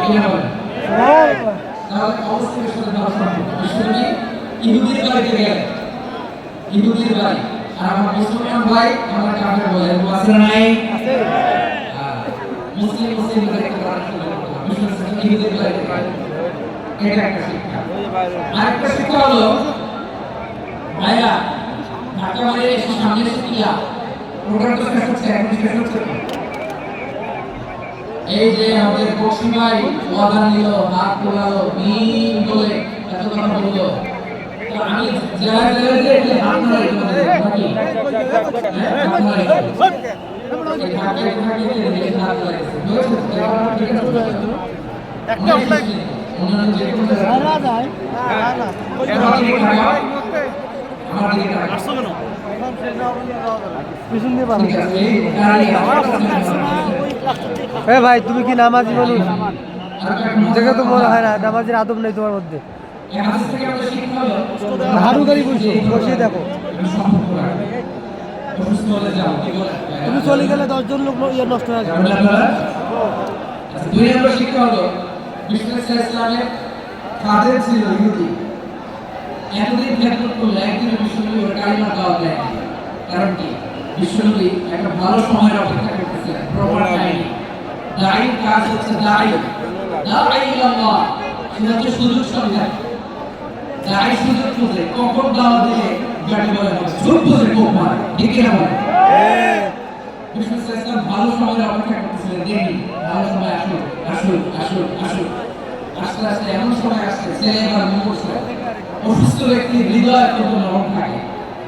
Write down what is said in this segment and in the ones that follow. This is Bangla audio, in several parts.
কি না বলেন? তাহলে অবশ্যই সাথে ভালো সম্পর্ক। বিশ্বনবী ইহুদির বাড়িতে গেলেন, ইহুদির বাড়ি, আর আমার মুসলমান ভাই আমার কাফের বলে আছে নাই? মুসলিম মুসলিমদের একটা প্রাণ শুরু করতে হবে। বিশ্বনবী ইহুদির বাড়িতে গেলেন, এটা একটা শিক্ষা। আরেকটা শিক্ষা হলো ভাইয়া ঢাকা বাইরে এসে সামনে এসে কিয়া প্রোগ্রাম তো শেষ হচ্ছে, এখন শেষ হচ্ছে না। এই যে আমাদের বক্সি ভাই ওয়াদা নিল, হাত তোলালো, মিম বলে এত কথা বললো, তো আমি যারা যারা যে হাত নাড়াই তোমাদের নাকি হাত নাড়াই এই ঢাকায় ঢাকায় যে হাত নাড়াইছে ঠিক আছে একটা উঠাই অন্যান্য যে কোনো না যায় না আমার দিকে আসছো কেন পিছন দিয়ে পারো। এ ভাই তুমি কি নামাজি মানুষ? দেখে তো মনে হয় না নামাজের আদব নেই তোমার মধ্যে। হারু গাড়ি বসে বসে দেখো, তুমি চলে গেলে 10 জন লোক ইয়ে নষ্ট হয়ে যাবে। দুই নম্বর শিক্ষা হলো বিশ্বনবী ইসলামের কাদের ছিল ইহুদি, এতদিন খেদমত করলে একদিন বিশ্বনবী ওর কালিমার দাওয়াত দেয়। কারণ কি? বিশ্বনবী একটা ভালো সময়ের অপেক্ষা করতেছিলেন, প্রপার টাইম। দায়ীর কাজ হচ্ছে দায়ী ইলাল্লাহ, এটা হচ্ছে সুযোগ সন্ধান। দায়ী সুযোগ খুঁজে কখন দাওয়াত দিলে গাড়ি বলে সুযোগ খুঁজে কোপ মারে, ঠিক না বলে? বিশ্বনবী ইসলাম ভালো সময়ের অপেক্ষা করতেছিলেন, দেরি ভালো সময় আসুক আসুক আসুক আসুক। আস্তে আস্তে এমন সময় আসছে ছেলে এবার মুখস্থ, অসুস্থ ব্যক্তির হৃদয় কত নরম থাকে।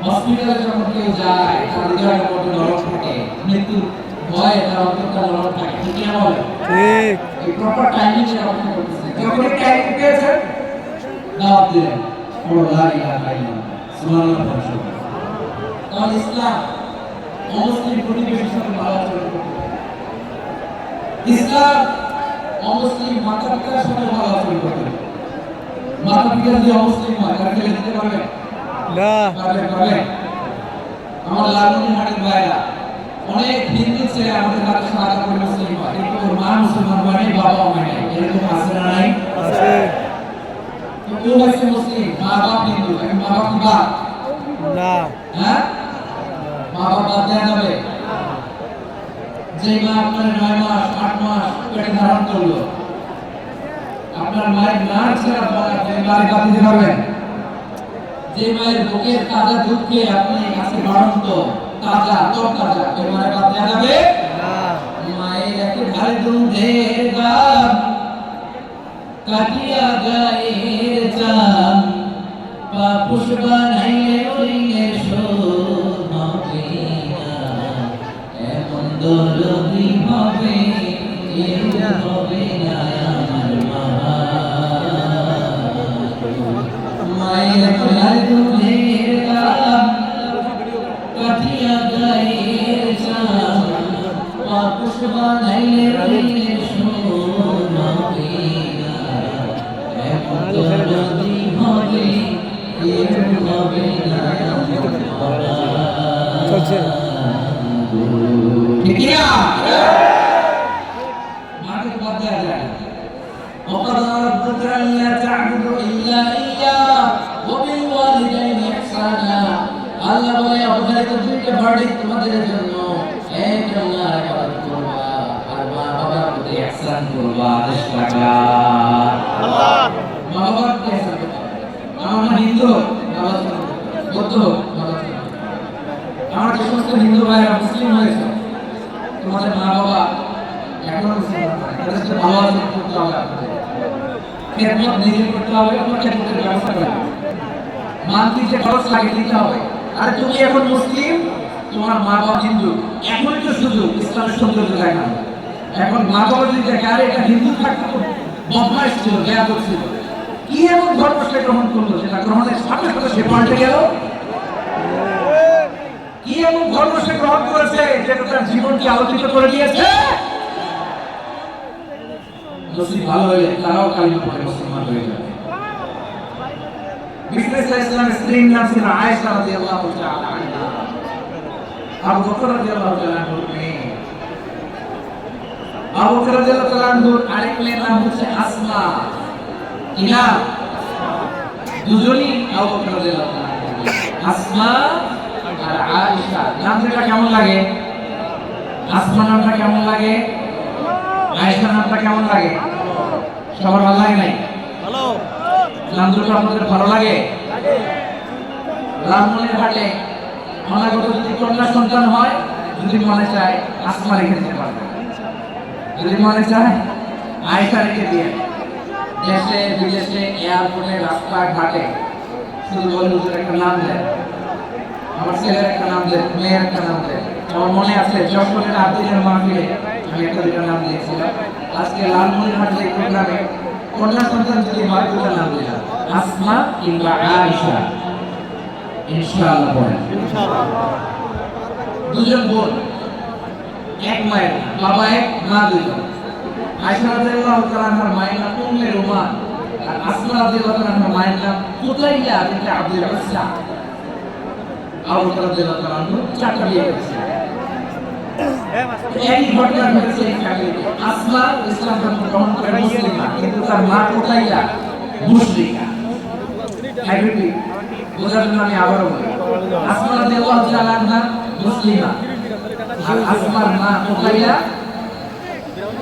হসপিটালে যখন কেউ যায় তার হৃদয় কত নরম থাকে, মৃত্যুর ভয়ে তার অন্তরটা নরম থাকে, ঠিক না বলে? ঠিক। এই প্রপার টাইমিং এর অপেক্ষা করতেছে, যখন টাইম পেয়েছে দাওয়াত দিলেন, লা ইলাহা ইল্লাল্লাহ সুবহানাল্লাহ। তাহলে ইসলাম অমুসলিম প্রতিবেশীর সাথে ভালো আচরণ করতে, ইসলাম অমুসলিম মাতা পিতার সাথে ভালো আচরণ করতে। মাতা পিতা যদি অমুসলিম হয় তাহলে ফেলে দিতে পারবে না? পারবে। আমার লালমনির হাটের ভাইরা অনেক হিন্দু ছেলে আমাদের হাতে সাহায্য করে মুসলিম হয়, কিন্তু ওর মা মুসলমান হয় নাই, বাবা হয় নাই, এরকম আছে না নাই? আছে। তো ও হচ্ছে মুসলিম, মা বাপ হিন্দু, এখন মা বাপ কি বাপ? না। হ্যাঁ, মা বাপ বাদ দেওয়া যাবে? যে মা আপনার 9 মাস 8 মাস পেটে ধারণ করলো, আপনার মায়ের নার ছেড়া আপনি মায়ের বাদ দিতে পারবেন? যে মায়ের বুকের তাজা দুধ খেয়ে আপনি আজকে বাড়ন্ত তাজা তরতাজা, ওই মায়ের বাদ দেওয়া যাবে না। মায়ের একেবারে দুধের দাম কাটিয়া গায়ের চাম, পাপুষ বানাইলে ওরিনের শোভ হবে না, এমন দরদি হবে কেউ হবে না আমার মা। মায়ের একেবারে দুধের দাম কাটিয়া গায়ের চাম, পাপুষ বানাইলে ওরিনের শোভ হবে না, এমন দরদি হবে কেউ হবে না আমার মা। চলছে ঠিক না? মাকে বাদ দেওয়া যায় না। وقضى ربك ألا تعبدوا إلا إياه وبالوالدين إحسانا। আল্লাহ বলে অবধারিত দুইটা ভার্ডিক্ট তোমাদের জন্য, এক আল্লাহর ইবাদত করবা আর মা বাবার প্রতি ইহসান করবা। আদেশ লাগা আল্লাহ, মা বাবার প্রতি ইহসান করবা। আমার হিন্দু বাবা বৌদ্ধ বাবা, আমার যে সমস্ত হিন্দু ভাইরা মুসলিম হয়েছে, তোমাদের মা বাবা এখনো মুসলিম হয়, তাদের সাথে ভালো আচরণ করতে হবে, আপনাদের খেদমত নিজে করতে হবে, আপনার খেদমতের ব্যবস্থা করতে হবে, মান্থলি যে খরচ লাগে দিতে হবে। আর তুমি এখন মুসলিম, তোমার মা বাবা হিন্দু, এখনই তো সুযোগ ইসলামের সৌন্দর্য দেখা। এখন মা বাবা যদি দেখে আরে এটা হিন্দু থাকতে তো বদমাইশ ছিল, বেয়া করছিল, কি এমন ধর্ম সে গ্রহণ করলো, সেটা গ্রহণের সাথে সাথে সে পাল্টে গেল। কি এমন ধর্ম সে গ্রহণ করেছে যেটা তার জীবনকে আলোকিত করে দিয়েছে। নসিব ভালো হলে তারাও কালিমা পড়ে মুসলমান হয়ে যাবে। বিশ্বনবী ইসলামের স্ত্রীর নাম ছিল আয়েশা রাদিয়াল্লাহু তাআলা আনহা। আবু বকর রাদিয়াল্লাহু তাআলা আনহু আবু বকর রাদিয়াল্লাহু তাআলা আনহুর আরেক মেয়ের নাম হচ্ছে আসমা। কি নাম? দুজনই আবু বকর রাদিয়াল্লাহু তাআলা আনহু। আসমা আর আয়েশা। নাম দুটো কেমন লাগে? আসমা নামটা কেমন লাগে? আয়েশা নামটা কেমন লাগে? সবার ভালো লাগে নাই? হ্যালো নাম দুটো আপনাদের ভালো লাগে? লালমনিরহাটে অনাগত যদি কন্যা সন্তান হয়, যদি মনে চায় আসমা রেখে দিতে পারবে, যদি মনে চায় আয়েশা রেখে দিয়ে দেশে বিদেশে এয়ারপোর্টে রাস্তাঘাটে শুধু বলে হুজুর একটা নাম দেন, আমার ছেলের একটা নাম দেন, মেয়ের একটা নাম দেন। আমার মনে আছে যশোরের আব্দুলের মাহফিলে আমি একটা দুটো নাম দিয়েছিলাম। আজকে লালমনিরহাটের এই প্রোগ্রামে কন্যা সন্তান যদি হয় দুটো নাম দিলাম, আসমা কিংবা আয়েশা। ইনশাআল্লাহ বলেন। দুজন বোন, এক মায়ের, বাবা এক, মা দুজন। আয়েশা রাদিয়াল্লাহু তাআলা আনহার মায়ের নাম উম্মে রুমান, আর আসমা রাদিয়াল্লাহু তাআলা আনহার মায়ের নাম কুতাইয়া বিনতে আব্দুল উজ্জা। আবু বকর রাদিয়াল্লাহু তাআলা আনহু চারটা বিয়ে করেছিলেন। এই ঘটনা ঘটেছে এই ফ্যামিলিতে। আসমা ইসলাম ধর্ম গ্রহণ করে মুসলিমা, কিন্তু তার মা কুতাইয়া মুশরিকা। আইডি বোঝার জন্য আমি আবারও বলি, আসমা রাদিয়াল্লাহু তাআলা আনহা মুসলিমা, আর আসমার মা কুতাইয়া,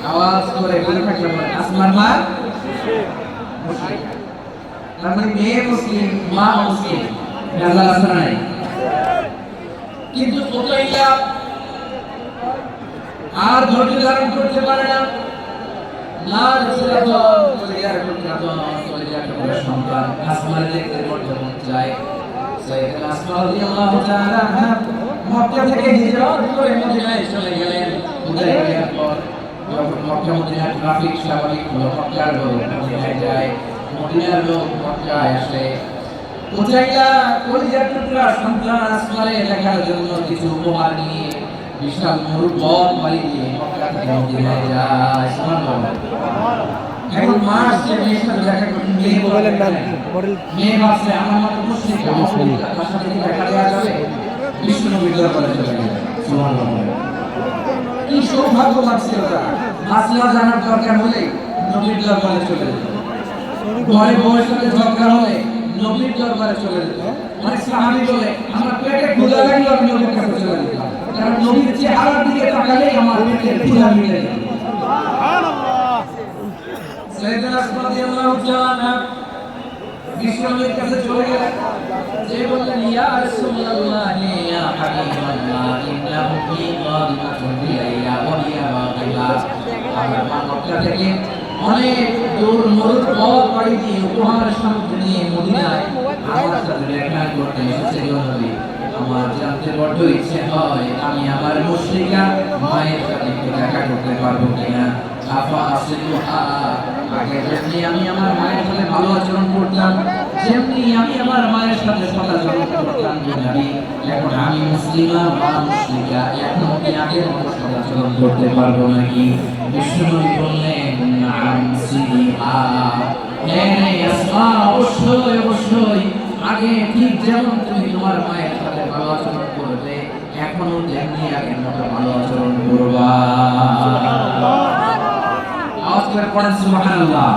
আওয়াজ করে বলে থাকলে বলেন, আসমার মা মুশরিকা। তার মানে মেয়ে মুসলিম, মা মুসলিম, গাজাল আছে না নাই? কিন্তু কুতাইয়া আর ধৈর্য ধারণ করতে পারে না। লাল সিরাজন কলিজার টুকরাজন, কলিজার টুকরা সন্তান আসমার দেখতে মধ্যে মন চায়। সাইয়েদা আসমা রাদিয়াল্লাহু তাআলা আনহা মক্কা থেকে হিজরত করে মদিনায় চলে গেলেন। হুদায়বিয়ার পর যখন মক্কা মদিনা ট্রাফিক স্বাভাবিক হলো, মক্কার লোক মদিনায় যায়, মদিনার লোক মক্কায় আসে। কুতাইয়া কলিজার টুকরা সন্তান আসমারে দেখার জন্য কিছু উপহার নিয়ে বিশাল মরুপথ পাড়ি দিয়ে মক্কা থেকে মদিনায় যায়। সুবহানাল্লাহ। এখন মা আসছে, মেয়ের সাথে দেখা করতে, মেয়ে বলেন নাম কি? মেয়ে ভাবছে আমার মতো মুশরিক, তার সাথে কি দেখা দেওয়া যাবে? বিষ্ণু নবীর দরবারে চলে গেলেন। সুবহানাল্লাহ। কি সৌভাগ্যবান ছিল তারা, মাসলা জানার দরকার হলে নবীর দরবারে চলে যেত, ঘরে বউয়ের সাথে ঝগড়া হলে নবীর দরবারে চলে যেত। অনেক সাহাবী বলে আমার পেটে ক্ষুধা লাগলো আমি নবীর কাছে চলে যেতাম, কারণ নবীর চেহারার দিকে তাকালেই আমার পেটের ক্ষুধা মিটে যেত। সুবহানাল্লাহ। সাইয়েদা আসমা রাদিয়াল্লাহু তাআলা বিশ্বনবীর কাছে চলে গেলেন, যে বললেন ইয়া রাসূলুল্লাহ ইয়া হাবিবাল্লাহ ইন্নাহু ফি গাদিমাতুন বিলাইয়া ওয়া হিয়া বাকিলা। আমার মা মক্কা থেকে অনেক দূর মরুর পথ পাড়ি দিয়ে উপহার সামগ্রী নিয়ে মদিনায় আমার সাথে দেখা করতে এসেছে। নবী, আমার জানতে বড্ড ইচ্ছে হয় আমি আমার মুশরিকা মায়ের সাথে একটু দেখা করতে পারবো কিনা। আফা আসিলুহা, আগে যেমনি আমি আমার মায়ের সাথে ভালো আচরণ করতাম, যেমনি আমি আমার মায়ের সাথে সদাচরণ করতাম যে নবী, এখন আমি মুসলিমা, মা মুশরিকা, এখন কি আগের মতো সদাচরণ করতে পারবো নাকি? বিশ্বনবী বললেন নাম সিহা, হ্যাঁ আসমা, অবশ্যই অবশ্যই, আগে ঠিক যেমন তুমি তোমার মায়ের সাথে ভালো আচরণ করবে, এখনো তেমনি আগের মতো ভালো আচরণ করবা। আওয়াজ করে পড়েন সুবহানাল্লাহ।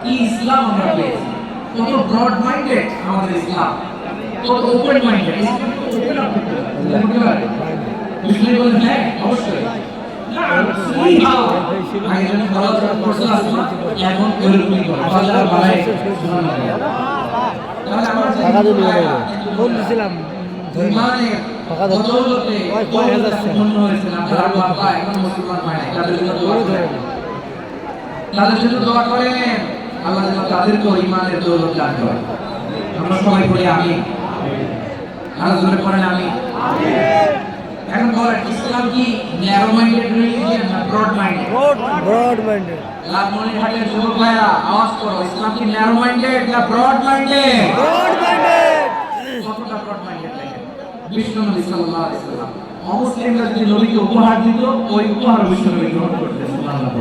কি ইসলাম আমরা পেয়েছি, কত ব্রড মাইন্ডেড আমাদের ইসলাম, কত ওপেন মাইন্ডেড। ওপেন আপ করতে পারে মুসলিম বলেন হ্যাঁ অবশ্যই। আগে যখন ভালো আচরণ করছিল আসমা, এখন এরকমই করে বাজার বাড়ায়। তাহলে আমরা ফোন দিছিলাম ইমানের বদৌলতে পূর্ণ হয়েছিলাম। যারা বাবা এখন মুসলমান হয় নাই, তাদের জন্য দোয়া করেন, তাদের জন্য দোয়া করেন, আল্লাহ যেন তাদেরকেও ইমানের দৌলত দান করেন। আমরা সবাই বলি আমিন। আরো জোরে পড়েন আমিন। এখন বলেন ইসলাম কি ন্যারো মাইন্ডেড রিলিজিয়ন না ব্রড মাইন্ডেড? Broad minded. লালমনিরহাটের যুবক ভাইরা আওয়াজ করো, ইসলাম কি ন্যারো মাইন্ডেড না ব্রড মাইন্ডেড? Broad minded. কতটা ব্রড মাইন্ডেড দেখেন। বিশ্বনবী সাল্লাল্লাহু আলাইহি ওয়াসাল্লাম অমুসলিমরা যদি নবীকে উপহার দিত, ওই উপহার বিশ্বনবী গ্রহণ করতেন। সুবহানাল্লাহ।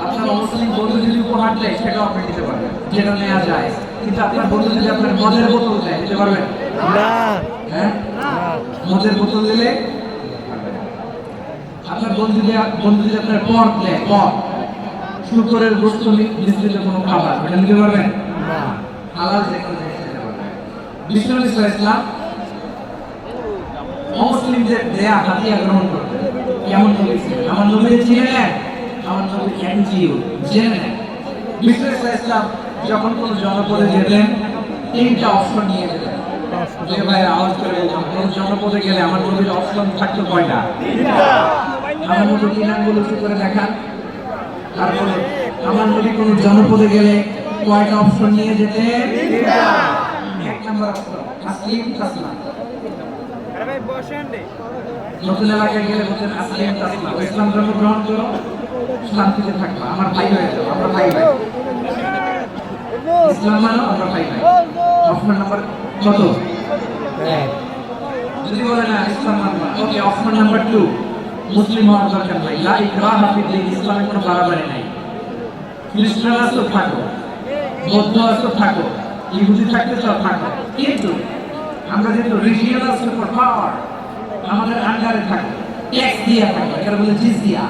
আপনার অমুসলিম বন্ধু যদি উপহার দেয় সেটাও আপনি দিতে পারবেন, যেটা নেওয়া যায়। কিন্তু আপনার বন্ধু যদি আপনার মদের বোতল দেয়, দিতে পারবেন না। হ্যাঁ, মদের বোতল দিলে আপনার বন্ধুদের আপনার পর্ক দেয়, পর্ক শুকরের গোশত মিশ্রিত কোনো খাবার এটা নিতে পারবেন না। হালাল যে কোনো জিনিস খেতে পারবেন। বিশ্বনবী সাল্লাল্লাহু আলাইহি ওয়াসাল্লাম মুসলিমদের দেয়া হাতিয়ার গ্রহণ করতেন। কেমন নবী ছিলেন? আমার নবী ছিলেন, আমার নবী এনজিও জেনে নেন। বিশ্বনবী সাল্লাল্লাহু আলাইহি ওয়াসাল্লাম যখন কোনো জনপদে যেতেন তিনটা অপশন নিয়ে যেতেন। যে ভাই আওয়াজ করে বলতাম, কোন জনপদে গেলে আমার নবীর অপশন থাকতো কয়টা? আমার মতো তিন আঙ্গুল উঁচু করে দেখান। আর বলুন আমার নবী কোন জনপদে গেলে কয়টা অপশন নিয়ে যেতেন? এক নম্বর অপশন তাসলিম তাসলাম। নতুন এলাকায় গেলে বলতেন আসলিম তাসলাম, ইসলাম ধর্ম গ্রহণ করো, শান্তিতে থাকবা, আমার ভাই হয়ে যাও, আমরা ভাই ভাই। ইসলাম মানো, আমরা ভাই ভাই। অপশন নাম্বার কত? যদি বলে না ইসলাম মানবা, ওকে অপশন নাম্বার 2 মুসলিম হওয়ার দরকার নাই, লা ইকরাহা ফিদ্দিন, ইসলামে কোনো বাড়াবাড়ি নাই। খ্রিস্টান আসো থাকো, বৌদ্ধ আসো থাকো, ইহুদি থাকতে চাও থাকো, কিন্তু আমরা যেহেতু রিজিওনাল সুপার পাওয়ার আমাদের আন্ডারে থাকো, ট্যাক্স দিয়ে থাকো, এটা বলে জিজিয়া।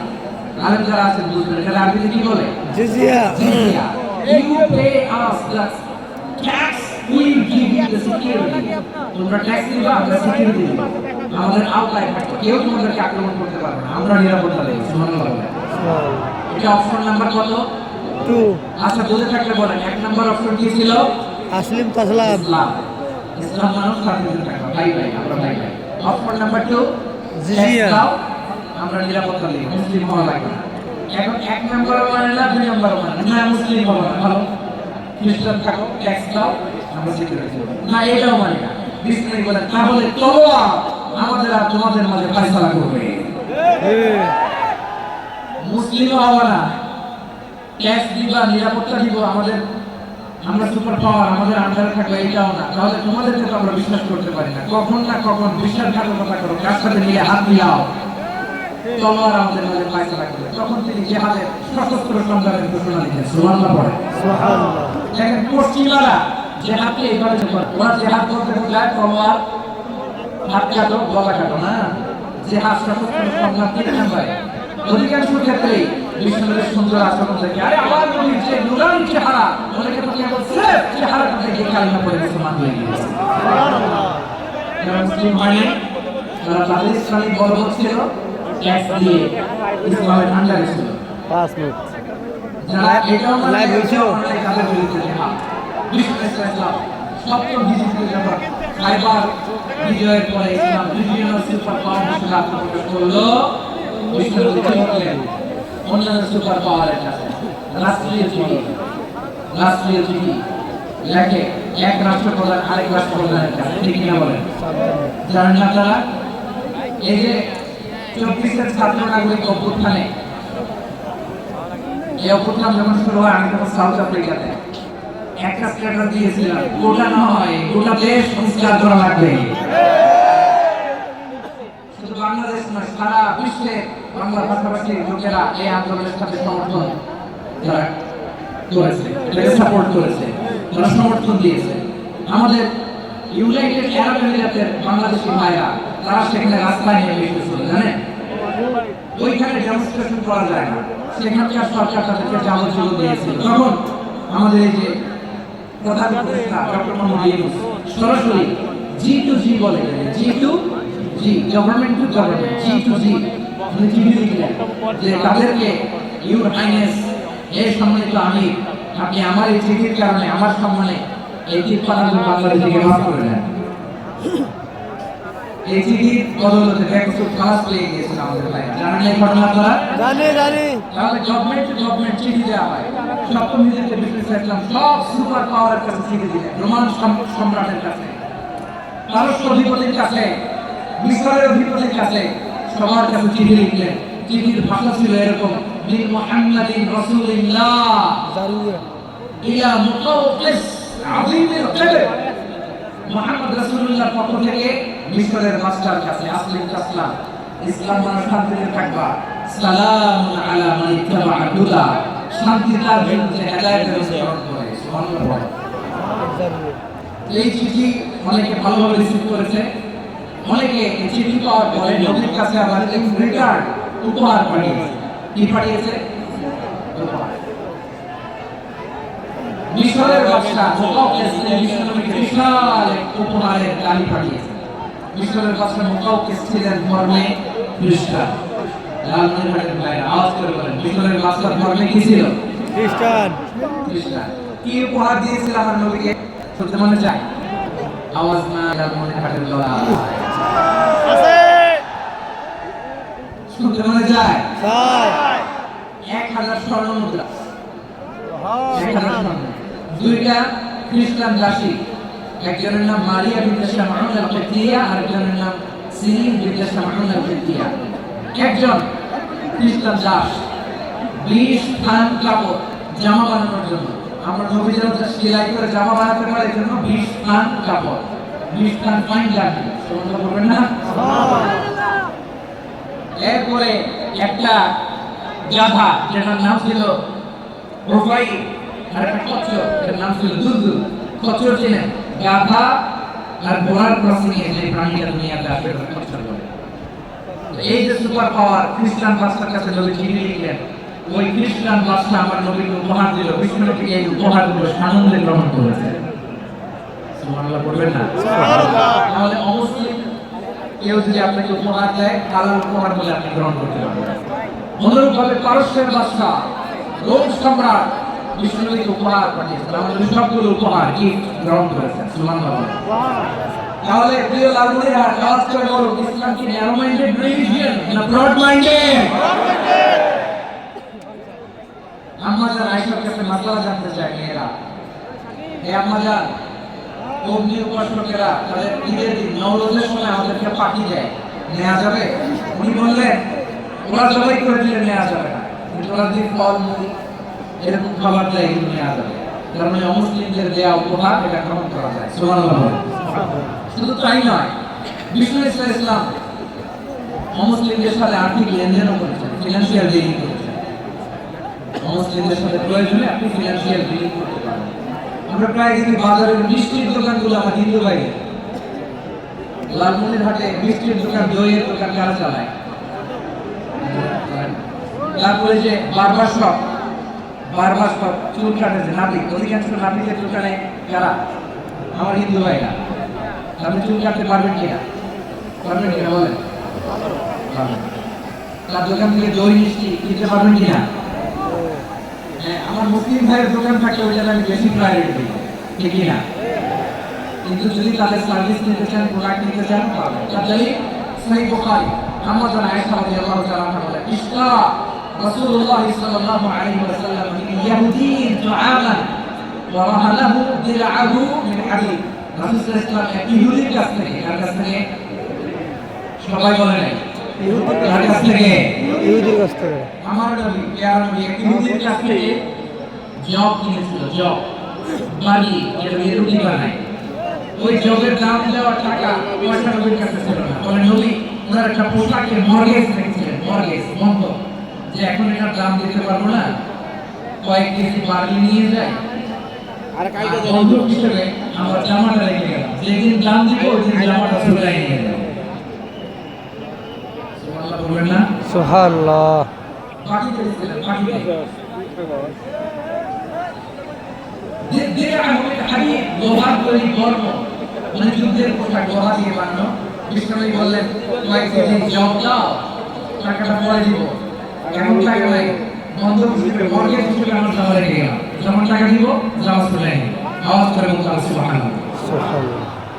আলেম যারা আছেন বুঝবেন এটা আরবিতে কি বলে? জিজিয়া। জিজিয়া। You pay us the tax, we give you the security. তোমরা ট্যাক্স দিবা, আমরা সিকিউরিটি দিব। আমাদের আওতায় থাকো, কেউ তোমাদেরকে আক্রমণ করতে পারবে না, আমরা নিরাপত্তা দেই। সুবহানাল্লাহ। এটা অপশন নাম্বার কত? 2 আচ্ছা বলে থাকলে বলেন এক নাম্বার অপশন কি ছিল? আসলিম তাসলাম। ইসলাম। ইসলাম মানুষ শান্তিতে থাকবা, ভাই ভাই, আমরা ভাই ভাই। অপশন নাম্বার 2 জিজিয়া। আমরা নিরাপত্তা দেই, মুসলিম হওয়া লাগবে না। এখন এক নাম্বারও মানে না, দুই নাম্বারও মানে না, মুসলিম হবো না, ভালো খ্রিস্টান থাকো, ট্যাক্স দাও, আমরা সিকিউরিটি দেব না, এটাও মানে না। বিষ্ণু বলেন তাহলে তলোয়ার আমাদের আর তোমাদের মাঝে ফয়সালা করবে। মুসলিমও হবো না, ট্যাক্স দিবা, নিরাপত্তা দিব, আমাদের আমরা সুপার পাওয়ার, আমাদের আন্ডারে থাকবে, এইটাও না। তাহলে তোমাদেরকে তো আমরা বিশ্বাস করতে পারি না, কখন না কখন বিশ্বাসঘাতকতা করো, কার সাথে মিলে হাত মিলাও, তলোয়ার আমাদের মাঝে ফয়সালা করবে। তখন তিনি জিহাদের সশস্ত্র সংগ্রামের ঘোষণা দিতেন। সুবহানাল্লাহ পড়ে। সুবহানাল্লাহ। দেখেন পশ্চিমারা জিহাদকে এইভাবে করে, ওরা জিহাদ বলতে বোঝায় তলোয়ার, হাত কাটো, গলা কাটো না। জিহাদ সশস্ত্র সংগ্রাম 3 নম্বরে। অধিকাংশ ক্ষেত্রেই বিষ্ণুর সুন্দর আচরণ দেখে আরে আমার নবীর যে নুরানি চেহারা, অনেকে তো কেবল স্রেফ চেহারাটা দেখে কালিমা পড়ে মুসলমান হয়ে গিয়েছে। যারা মুসলিম হয়নি, যারা তাদের ইসলামী বর্বর ছিল, ট্যাক্স দিয়ে ইসলামের আন্ডারে ছিল, 5 মিনিট যারা এটাও মানে লাইভ হয়েছিল। তাদের বিরুদ্ধে জিহাদ। বিষ্ণু ইসলাম সপ্তম হিজরিতে যখন খাইবার বিজয়ের পরে ইসলাম রিজিওনাল সুপার পাওয়ার হিসেবে আত্মপ্রকাশ করলো, বিষ্ণু বললেন অন্যান্য সুপার পাওয়ারের কাছে রাষ্ট্রীয় চিঠি লেখে এক রাষ্ট্রপ্রধান আরেক রাষ্ট্রপ্রধানের কাছে, ঠিক কিনা বলেন? জানেন না তারা এই যে 24-এর ছাত্র নাগরিক অভ্যুত্থানে, এই অভ্যুত্থান যখন শুরু হয় আমি তখন সাউথ আফ্রিকাতে একটা স্ট্যাটাস দিয়েছিলাম, গোটা নয় গোটা দেশ সংস্কার করা লাগবে। শুধু বাংলাদেশ নয়, সারা বিশ্বে বাংলা ভাষাভাষী লোকেরা এই আন্দোলনের সাথে সমর্থন তারা করেছে, এটাকে সাপোর্ট করেছে, তারা সমর্থন দিয়েছে। আমাদের ইউনাইটেড আরব আমিরাতের বাংলাদেশি ভাইরা তারা সেখানে রাস্তায় নেমে এসেছিল, জানেন? ওইখানে ডেমনস্ট্রেশন করা যায় না, সেখানকার সরকার তাদেরকে যাবজ্জীবন দিয়েছিল। তখন আমাদের এই যে প্রধান উপদেষ্টা ডক্টর মোহাম্মদ ইউনূস সরাসরি G2G বলে, G2G, government to government, G2G উনি চিঠি লিখলেন যে তাদেরকে ইউর হাইনেস, এই সম্মানিত আমির, আপনি আমার এই চিঠির কারণে আমার সম্মানে এই 53 জন বাংলাদেশিকে মাফ করে দেন। এই চিঠির বদৌলতে বেকসুর খালাস পেয়ে গিয়েছিল আমাদের ভাইরা, জানেন এই ঘটনা আপনারা? জানি। তাহলে গভর্নমেন্ট টু গভর্নমেন্ট চিঠি দেওয়া হয়। সপ্তম হিজরিতে বিষ্ণু ইসলাম সব সুপার পাওয়ারের কাছে চিঠি দিলেন, রোমান সম্রাটের কাছে, পারস্য অধিপতির কাছে, মিশরের অধিপতির কাছে, সবার কাছে চিঠি লিখলেন। চিঠির ভাষা ছিল এরকম, মিন মুহাম্মাদিন রাসূলিল্লাহ ইলা মুতাওকিস আযীমিল কদর, মুহাম্মদ রাসূলুল্লাহর পক্ষ থেকে মিশরের মাস্টার কাছে আসলিম তাসলাম, ইসলাম মানে শান্তিতে থাকবা, সালামুন আলা মান ইত্তাবা হুদা, শান্তি তার জন্য যে হেদায়েতের অনুসরণ করে। সুবহানাল্লাহ। এই চিঠি অনেকে ভালোভাবে রিসিভ করেছে, অনেকে এই চিঠি পাওয়ার পরে নবীর কাছে আবার ইন রিটার্ন উপহার পাঠিয়েছে। কি পাঠিয়েছে? উপহার। মিশরের বাদশা মুকাউকিস মিশরকে বিশাল এক উপহারের গাড়ি পাঠিয়েছে। মিশরের বাদশা মুকাউকিস ছিলেন ধর্মে খ্রিস্টান। লালমনিরহাটের ভাইরা আওয়াজ করে বলেন, মিশরের বাদশা ধর্মে কি ছিল? খ্রিস্টান। খ্রিস্টান। কি উপহার দিয়েছিল আমার নবীকে? শুনতে মনে চায়? আওয়াজ না, লালমনিরহাটের লড়াই। শুনতে মনে যায়? 1000 স্বর্ণ মুদ্রা। 1000 স্বর্ণ। দুইটা খ্রিস্টান দাসী, একজনের নাম মারিয়া বিনতে শামউন আল-কিবতিয়া, আরেকজনের নাম সিরিন বিনতে শামউন আল-কিবতিয়া। একজন খ্রিস্টান দাস 20 থান কাপড় জামা বানানোর জন্য, আমরা নবী যেন সেলাই করে জামা বানাতে পারে এই জন্য 20 থান কাপড়, 20 থান ফাইন লাগবে। তোমরা বলবেন না? এরপরে একটা গাধা যেটার নাম ছিল রুফাই, আর একটা খচ্চর এর নাম ছিল দুলদুল। খচ্চর ছিলেন গাধা আর ঘোড়ার ক্রসিং এ যে প্রাণীটা দুনিয়াতে আসে তাকে খচ্চর বলে। এই যে সুপার পাওয়ার খ্রিস্টান বাদশার কাছে নবী চিঠি লিখলেন, ওই খ্রিস্টান বাদশা আমার নবীকে উপহার দিল, বিষ্ণুকে এই উপহারগুলো সানন্দে গ্রহণ করেছে। সুবহানাল্লাহ বলবেন না? তাহলে অমুসলিম কেউ যদি আপনাকে উপহার দেয়, হালাল উপহার বলে আপনি গ্রহণ করতে পারবেন। অনুরূপভাবে পারস্যের বাদশা রোম সম্রাট বিষ্ণুকে উপহার পাঠিয়েছেন, আমাদের সবগুলো উপহার গিফট গ্রহণ করেছেন। সুবহানাল্লাহ। তাহলে প্রিয় লালমনিরহাট, আওয়াজ করে বলুন, ইসলাম কি ন্যারো মাইন্ডেড রিলিজিয়ন না ব্রড মাইন্ডেড? আম্মাজান আয়েশার কাছে মাসলা জানতে চায় মেয়েরা, হে আম্মাজান, অগ্নি উপাসকেরা তাদের ঈদের দিন নওরোজের সময় আমাদেরকে পার্টি দেয়, নেওয়া যাবে? উনি বললেন, ওরা সবাই করে দিলে নেওয়া যাবে না, কিন্তু ওরা যদি ফল মূল এরকম খাবার দেয় এগুলো নেওয়া যাবে। তার মানে অমুসলিমদের দেওয়া উপহার এটা গ্রহণ করা যায়। সুবহানাল্লাহ। শুধু তাই নয়, বিষ্ণু ইসলাম অমুসলিমদের সাথে আর্থিক লেনদেনও করেছেন, ফিনান্সিয়াল ডিলিং করেছেন। অমুসলিমদের সাথে প্রয়োজনে আপনি ফিনান্সিয়াল ডিলিং করতে পারেন। আমরা প্রায় দেখি বাজারের মিষ্টির দোকানগুলো আমার হিন্দু ভাই, লালমনিরহাটে মিষ্টির দোকান, দইয়ের দোকান কারা চালায়? তারপরে যে বারবার শপ, চুল কাটে যে নাপিত, অধিকাংশ নাপিতের দোকানে কারা? আমার হিন্দু ভাইরা। আপনি চুল কাটতে পারবেন কিনা? পারবেন কিনা বলেন? তার দোকান থেকে দই মিষ্টি কিনতে পারবেন কিনা? হ্যাঁ, আমার মুসলিম ভাইয়ের দোকান থাকলে ওই জায়গায় আমি বেশি প্রায়োরিটি দিই, ঠিক কিনা? কিন্তু যদি তাদের সার্ভিস নিতে চান, প্রোডাক্ট নিতে চান, পাবেন। তাহলে সহিহ বুখারী, আম্মাজান আয়েশা রাদিয়াল্লাহু তাআলা আনহা বলেন, ইশতারা রাসূলুল্লাহ সাল্লাল্লাহু আলাইহি ওয়াসাল্লাম মিন ইয়াহুদিয়্যিন তুআমান ওয়া রাহালাহু দিরআহু মিন হাদিদ। রাসূল সাল্লাল্লাহু আলাইহি ওয়াসাল্লাম এক ইহুদির কাছ থেকে, কার কাছ থেকে? সবাই বলে নাই, কার কাছ থেকে? ইহুদির কাছ থেকে। আমার নবী, ইয়া নবী, এক ইহুদির কাছ থেকে জব কিনেছিল, জব, বাড়ি যেটা দিয়ে রুটি বানায়। ওই জবের দাম দেওয়ার টাকা পয়সা নবীর কাছে ছিল না। বলে নবী ওনার একটা পোশাকের মর্গেজ রেখেছিলেন, মর্গেজ বন্ধ, যে এখন এটার দাম দিতে পারবো না, কয়েক কেজি বার্লি নিয়ে যায়, আর বন্ধক হিসেবে আমার জামাটা রেখে গেলাম, যেদিন দাম দিব ওই দিন জামাটা চুলাই নিয়ে যাবো। সুবহানাল্লাহ বলবেন না? সুবহানাল্লাহ। পাঠিয়ে দিয়েছিলেন, পাঠিয়ে লোহার তৈরি কর্ম, মানে যুদ্ধের পোশাক লোহা দিয়ে বানানো। বিষ্ণুই বললেন, কয়েক কেজি জব দাও, টাকাটা পরে দিব। কেমন টাকা নাই? বন্ধক হিসেবে, মর্গেজ হিসেবে আমার জামা রেখে গেলাম, যখন টাকা দিব জামা চলে নিই। আওয়াজ করে বলতে হবে সুবহানাল্লাহ।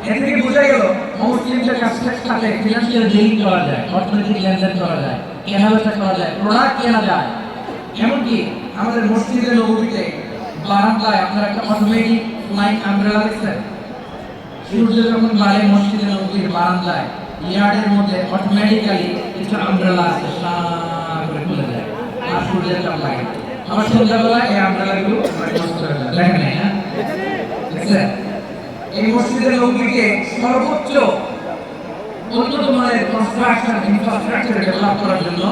এর থেকে বোঝা গেল মুসলিমদের সাথে ফিনান্সিয়াল ডিলিং করা যায়, অর্থনৈতিক লেনদেন করা যায়, কেনাবেচা করা যায়, প্রোডাক্ট কেনা যায়। এমনকি আমাদের মসজিদে নববীতে বারান্দায় আপনার একটা অটোমেটিক ফ্লাইং আমব্রেলা দেখছেন? সূর্য যখন বাড়ে মসজিদে নববীর বারান্দায় ইয়ার্ডের মধ্যে অটোমেটিক্যালি কিছু আমব্রেলা আছে, সা করে খুলে যায় আর সূর্যের তাপ লাগে। আবার সন্ধ্যাবেলায় এই আমব্রেলাগুলো নষ্ট হয়ে যায়, দেখেন নাই না? দেখছেন? এই মসজিদে নববীকে সর্বোচ্চ উন্নত মানের কনস্ট্রাকশন ইনফ্রাস্ট্রাকচার ডেভেলপ করার জন্য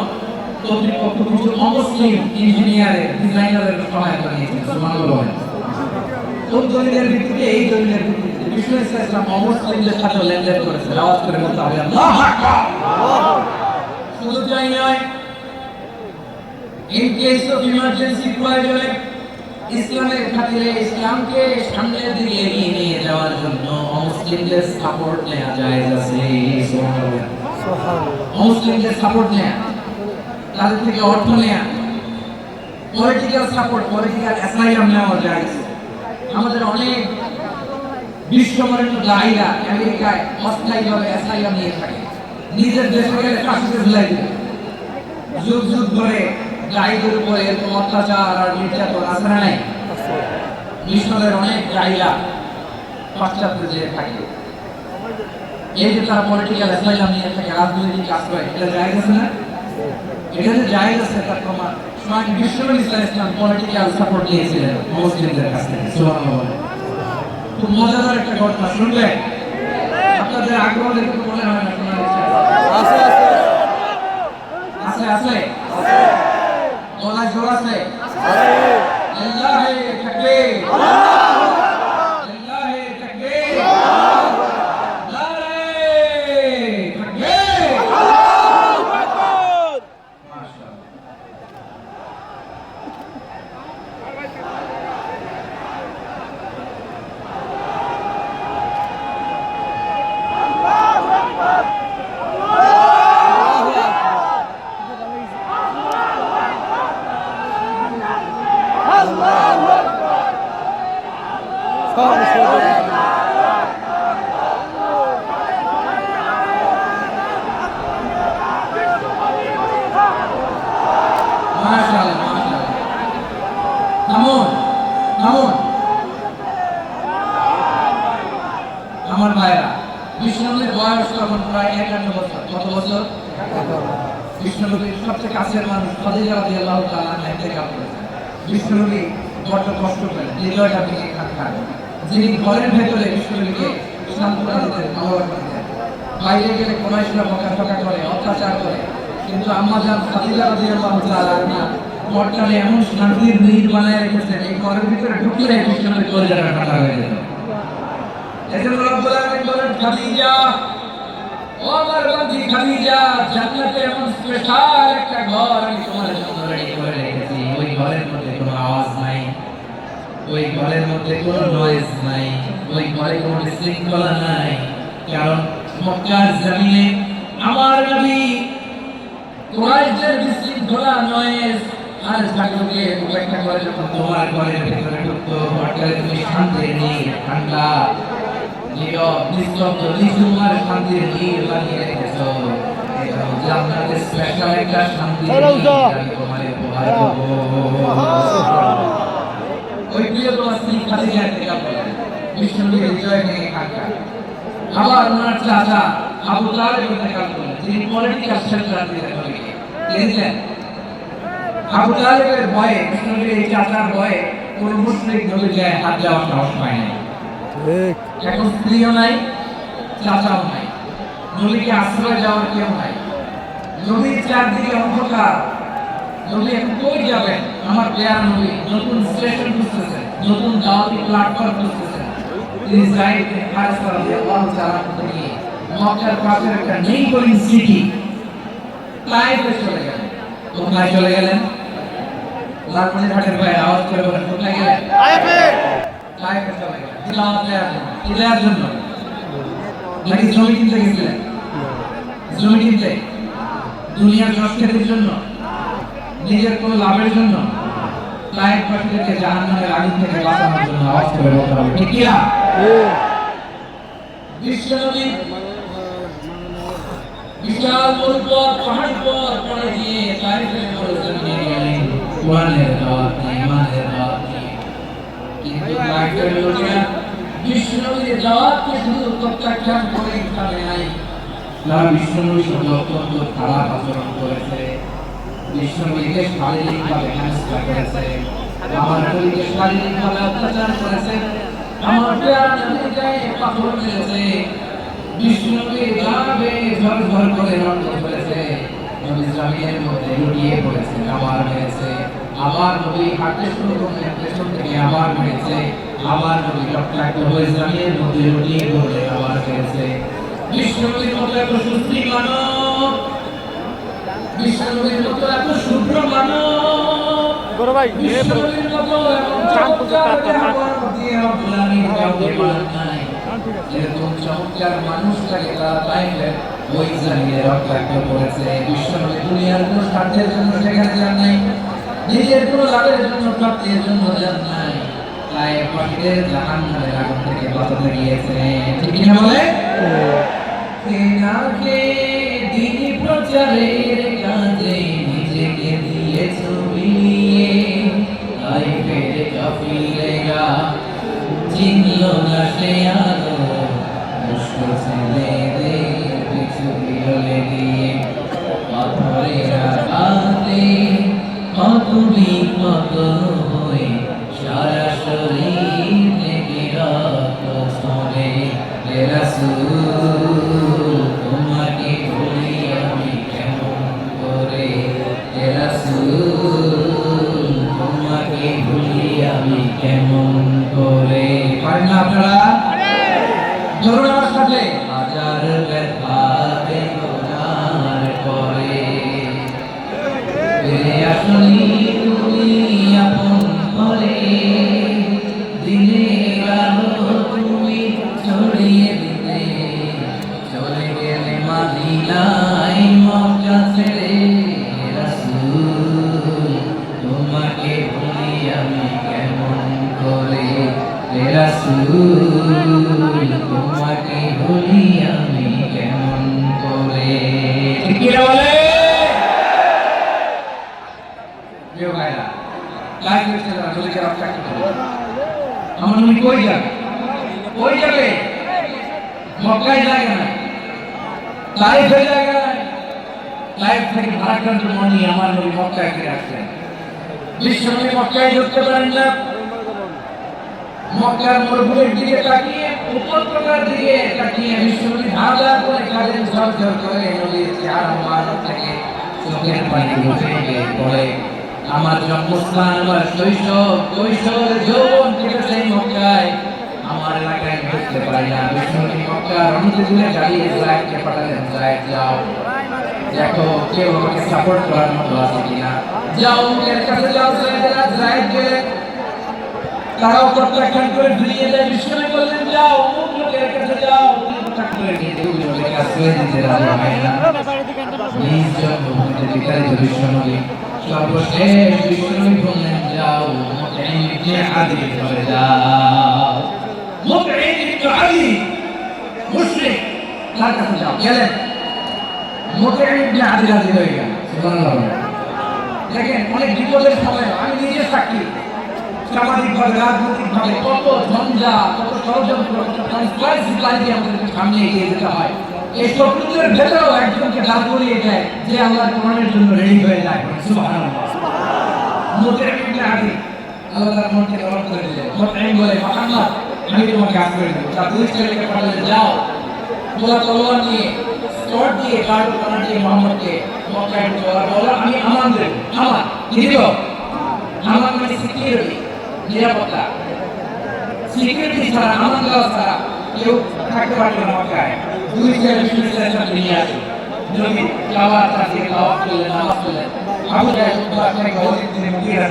কর্তৃপক্ষ কিছু অমুসলিম ইঞ্জিনিয়ারের, ডিজাইনারের সহায়তা নিয়েছেন। সুবহানাল্লাহ। কোন দলিলের ভিত্তিতে? এই দলিলের ভিত্তিতে বিষ্ণু ইসলাম অমুসলিমদের সাথে লেনদেন করেছেন। আওয়াজ করে বলতে হবে আল্লাহু আকবার। শুধু তাই নয়, In case of emergency প্রয়োজনে ইসলামের খাতিরে ইসলামকে সামনের দিকে এগিয়ে নিয়ে যাওয়ার জন্য অমুসলিমদের সাপোর্ট নেওয়া যায় আছে। অমুসলিমদের সাপোর্ট নেওয়া, তাদের থেকে অর্থ নেওয়া, পলিটিক্যাল সাপোর্ট, পলিটিক্যাল অ্যাসাইলাম নেওয়া যায়। আমাদের অনেক বিশ্ববরেণ্য দায়ীরা আমেরিকায় অস্থায়ীভাবে অ্যাসাইলাম নিয়ে থাকে, নিজের দেশে গেলে ফাঁসিতে ঝুলাই দিবে। যুগ যুগ ধরে দায়ীদের উপরে এরকম অত্যাচার আর নির্যাতন আছে না নাই? মিশরের অনেক দায়ীরা পাশ্চাত্যে যেয়ে থাকে, এই যে তারা পলিটিক্যাল অ্যাসাইলাম নিয়ে থাকে, রাজনৈতিক আশ্রয়, এটা জায়েজ আছে না? এটা যে জায়েজ আছে তার প্রমাণ স্বয়ং বিশ্বনবী সাল্লাল্লাহু আলাইহি ওয়াসাল্লাম পলিটিক্যাল সাপোর্ট নিয়েছিলেন মুসলিমদের কাছ থেকে। সুবহানাল্লাহ। খুব মজাদার একটা ঘটনা, শুনবে? আপনাদের আগ্রহ দেখে তো মনে হয় না শোনার ইচ্ছা আছে? আছে আছে গলায় জোর আছে? লিল্লাহি তাকবীর, লিল্লাহি তাকবীর, নারে তাকবীর, আল্লাহু আকবার। মাশাআল্লাহ। মাশাআল্লাহ, মাশাআল্লাহ। থামুন, থামুন। আমার ভাইরা, বিষ্ণুনবীর বয়স তখন প্রায় 51 বছর। কত বছর? বিষ্ণুনবীর সবচেয়ে কাছের মানুষ খাদিজা রাদিয়াল্লাহু তাআলা ইন্তেকাল করেছেন। বিষ্ণুনবী বড্ড কষ্ট পেলেন, হৃদয়টা ভেঙে খান। যিনি ঘরের ভেতরে বিষ্ণুনবীকে সান্ত্বনা দিতেন, আহ্বান করতেন, বাইরে গেলে কুরাইশরা বকাঝকা করে, অত্যাচার করে, কিন্তু আম্মা জান খাদিজা রাদিয়াল্লাহু তাআলা না ঘরটাকে এমন শান্তির নীড় বানায় রেখেছেন, এই ঘরের ভিতরে ঢুকলে বিষ্ণুনবীর কলিজাটা ঠান্ডা হয়ে যেত। এজন্য রব্বুল আলামিন বলেন, খাদিজা, ও আমার বান্দি খাদিজা, জান্নাতে এমন স্পেশাল একটা ঘর আমি তোমার জন্য রেডি করে রেখেছি। ওই ঘরের মধ্যে কোনো আওয়াজ নাই, ওই ঘরের মধ্যে কোনো নয়েজ নাই, ওই ঘরে কোনো বিশৃঙ্খলা নাই। কারণ মক্কার জমিনে আমার নবী কুরাইশদের বিশৃঙ্খলা, নয়েজ আর ঝাঁকুকে উপেক্ষা করে যখন তোমার ঘরের ভেতরে ঢুকতো, ঘরটারে তুমি শান্তির নীড়, ঠান্ডা, নীরব, নিস্তব্ধ, নিঝুম আর শান্তির নীড় বানিয়ে রেখেছো। এটা জান্নাতের স্পেশাল একটা শান্তির নীড় আমি তোমার উপহার দেবো। ওই প্রিয়তমা স্ত্রী খাদিজা ইন্তেকাল করলেন, বিষ্ণুনবীর হৃদয় ভেঙে খানখান। আবার ওনার চাচা আবু তালেব ইন্তেকাল করলেন, যিনি পলিটিক্যাল সেন্টার দিলেন নবীকে। দেখলেন আবু তালেবের ভয়ে, বিষ্ণুনবীর এই চাচার ভয়ে কোন মুশরিক নবীর গায়ে হাত দেওয়ার সাহস পায় নাই। এখন স্ত্রীও নাই, চাচাও নাই, নবীকে আশ্রয় দেওয়ার কেউ নাই। নবীর চারদিকে অন্ধকার, নবী এখন কই যাবেন? আমার প্রিয় নবী নতুন স্টেশন খুঁজতেছেন, নতুন দাওয়াতি প্ল্যাটফর্ম খুঁজতেছেন। তিনি যায়েদ বিন হারিসা রাদিয়াল্লাহু তাআলা থেকে মক্কার পাশের একটা নেইবারিং সিটি তায়েফে চলে গেলেন। কোথায় চলে গেলেন? লালমনিরহাটের ভাই আওয়াজ করে বলেন, কোথায় গেলেন? তায়েফে। তায়েফে চলে গেলেন তিলাওয়াত দেওয়ার জন্য। কি দেওয়ার জন্য? নাকি জমি কিনতে গেছিলেন? জমি কিনতে, দুনিয়ার সংস্কৃতির জন্য, নিজের কোন লাভের জন্য? তায়েফবাসীদেরকে জাহান্নামের আগুন থেকে বাঁচানোর জন্য। আওয়াজ করে বলতে হবে ঠিক কি না? বিশ্বনবী বিশাল মরুপথ, পাহাড়ি পথ পাড়ি দিয়ে তায়েফের জমিনে গেলেন কোরআনের দাওয়াত নিয়ে, ইমানের দাওয়াত নিয়ে। কিন্তু তায়েফের লোকেরা বিশ্বনবীর দাওয়াতকে শুধু প্রত্যাখ্যান করে থামে নাই, তারা বিশ্বনবীর সঙ্গে অত্যন্ত খারাপ আচরণ করেছে। বিশ্বনবীকে শারীরিকভাবে হেনস্থা করেছে, আমার নবীকে শারীরিকভাবে অত্যাচার করেছে, আমার প্যারা নবীর গায়ে পাথর মেরেছে, বিশ্বনবীর গায়ে ঝরঝর করে রক্ত ঝরেছে, নবী জমিনের মধ্যে লুটিয়ে পড়েছে, আবার মেরেছে, আবার নবী হাঁটতে শুরু করলেন, পেছন থেকে আবার মেরেছে, আবার নবী রক্তাক্ত হয়ে জমিনের মধ্যে লুটিয়ে পড়লেন, আবার মেরেছে। বিশ্বনবীর মতো এত সুস্থি মানব, বিশ্বনবীর মতো এত শুভ্র মানব বড় ভাই বিশ্বনবীর মতো এমন চমৎকার মেহমান দিয়ে রব্বুল আলামিন কাউকে বানান নাই। এরকম চমৎকার মানুষটাকে তারা পাইলেন, ওই জমিনে রক্তাক্ত করেছে। বিশ্বনবী দুনিয়ার কোনো স্বার্থের জন্য সেখানে যান নাই, নিজের কোনো লাভের জন্য প্রাপ্তির জন্য যান নাই, তাই পাখিদের জাহান্নামের আগুন থেকে বাঁচাতে গিয়েছে। ঠিক কিনা বলে? নাকে দিনী প্রচারের কাজে নিজেকে দিয়েছ বিলিয়ে, তাই ফেরে কাফিরেরা চিনল না সে আলো, দুষ্ট ছেলেদের পিছু বিরলে দিয়ে পাথরের আঘাতে কত বিপদ হয়ে সারা শরীর থেকে রক্ত ঝরে। হে রাসূল তোমাকে ভুলি আমি কেমন করে, হে রাসূল তোমাকে ভুলি আমি কেমন করে। পারেন না আপনারা? ধরুন আমার সাথে, হাজার ব্যথা বেদনার পরে ফিরে আসনি তুমি আপন ঘরে, দিনের আলো তুমি ছড়িয়ে দিতে চলে গেলে মদিনায় মক্কা ছেড়ে। রাসূল তোমাকে ভুলি আমি কেমন করে, হে রাসূল তোমাকে ভুলি আমি কেমন করে। ঠিক কি না বলে? প্রিয় ভাইরা, লাইভ হচ্ছে না, যদি খারাপ চাকরি করে আমার নবী কই যাবে? কই যাবে? মক্কায় জায়গা নাই, লাইফে জায়গা নাই। লাইফ থেকে ভারাক্রান্ত মন নিয়ে আমার নবী মক্কায় ফিরে আসলেন। বিশ্বনবী মক্কায় ঢুকতে পারেন না। মক্কার মরুভূমির দিকে তাকিয়ে, উপত্যকার দিকে তাকিয়ে বিশ্বনবী ধাঁধা করে কাঁদেন, ঝরঝর করে নদীর চেহারা মুবারক থেকে চোখের পানি উঠে গিয়ে পড়ে। আমার জন্মস্থান, আমার শৈশব, কৈশোর, যৌবন কেটেছে মক্কায়, আমার এলাকায় ঢুকতে পারি না। বিশ্বনবী মক্কার অনেক দূরে দাঁড়িয়ে ইসরায়েলকে পাঠালেন, ইসরায়েল যাও দেখো কেউ আমাকে সাপোর্ট করার মতো আছে কিনা, যাও মুখের কাছে যাও। ইসরায়েল গেলে তারাও প্রত্যাখ্যান করে ফিরিয়ে দেয়। বিশ্বনবী বললেন যাও অমুক লোকের কাছে যাও, প্রত্যাখ্যান করে নিয়ে ওই আশ্রয় দিতে রাজি হয় না। নিজ জন্মভূমিতে বিতাড়িত বিশ্বনবী সর্বশেষ বিশ্বনবী বললেন যাও মুতঈম ইবনে আদি চলে যাও। মুতঈম ইবনে আদি মুশরিক, তার কাছে যাও। গেলেন, মুতঈম ইবনে আদি রাজি হয়ে গেল। সুবহানাল্লাহ। দেখেন অনেক বিপদের সময় আমি নিজে সাক্ষী, সামাজিকভাবে রাজনৈতিকভাবে কত ঝঞ্ঝা, কত ষড়যন্ত্র, কত কনস্পিরেসি আমাদেরকে সামনে এগিয়ে যেতে হয়। এই শত্রুদের ভেতরেও একজনকে দাঁড় করিয়ে দেয় যে আল্লাহর কোরআনের জন্য রেডি হয়ে যায়। সুবহানাল্লাহ। মুতঈম ইবনে আদি আল্লাহ তার মনকে নরম করে দিলেন। মুতঈম বলে মুহাম্মদ আমি তোমাকে আফ করে দেব। তার দুই ছেলেকে পাঠালেন, যাও তোমরা তলোয়ার নিয়ে স্কট দিয়ে কারো কানা দিয়ে মুহাম্মদকে মক্কায় ঢোকার বলো, আমি আমান দেব। আমান কি দিব? আমান মানে সিকিউরিটি, নিরাপত্তা। সিকিউরিটি ছাড়া, আমান দেওয়া ছাড়া কেউ থাকতে পারবে না মক্কায়। দুই ছেলে বিশ্ববিদ্যালয়ের সাথে নিয়ে আসে, নবী খাওয়া তাকে খাওয়া করলেন, নামাজ পড়লেন। আবু জাহেল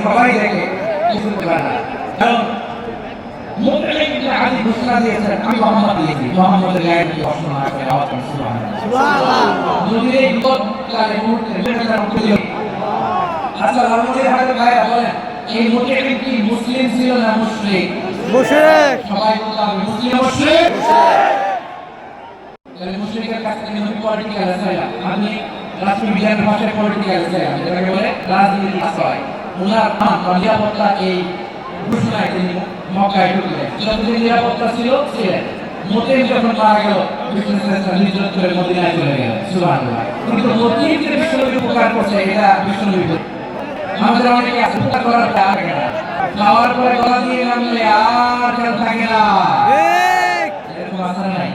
সবাই দেখে কিছু করে না, কারণ মুতঈম ইবনে আদি ঘোষণা দিয়েছেন আমি মুহাম্মদ দিয়েছি। মুহাম্মদের গায়ে যদি প্রশ্ন না করে আওয়াজ করে সুবহানাল্লাহ। নবীর এই বিপদকালে মুহূর্তে আচ্ছা আমাদের হাতে ভাইরা বলেন, এই মুতঈম কি মুসলিম ছিল না মুশরিক? মুশরিক। সবাই বলতে হবে মুসলিম মুশরিক। তাহলে মুশরিকের কাছ থেকে নবী পলিটিক্যাল অ্যাসাইলাম, আমি রাষ্ট্রবিজ্ঞান ভাষায় পলিটিক্যাল অ্যাসাইলাম যেটাকে বলে রাজনীতির আশ্রয়। ওনার নিরাপত্তা এই ঘোষণায় তিনি মক্কায় ঢুকলেন। যতদিন নিরাপত্তা ছিল ছিলেন। মুতঈম যখন মারা গেল, বিশ্বনবী হিজরত করে মদিনায় চলে গেলেন। সুবহানাল্লাহ। কিন্তু মুতঈম যে বিশ্বনবীর উপকার করছে এটা বিশ্বনবী আমাদের অনেকে উপকার করার থাকে না, খাওয়ার পরে গলা দিয়ে নামলে আর খেয়াল থাকে না। এরকম আশা নাই,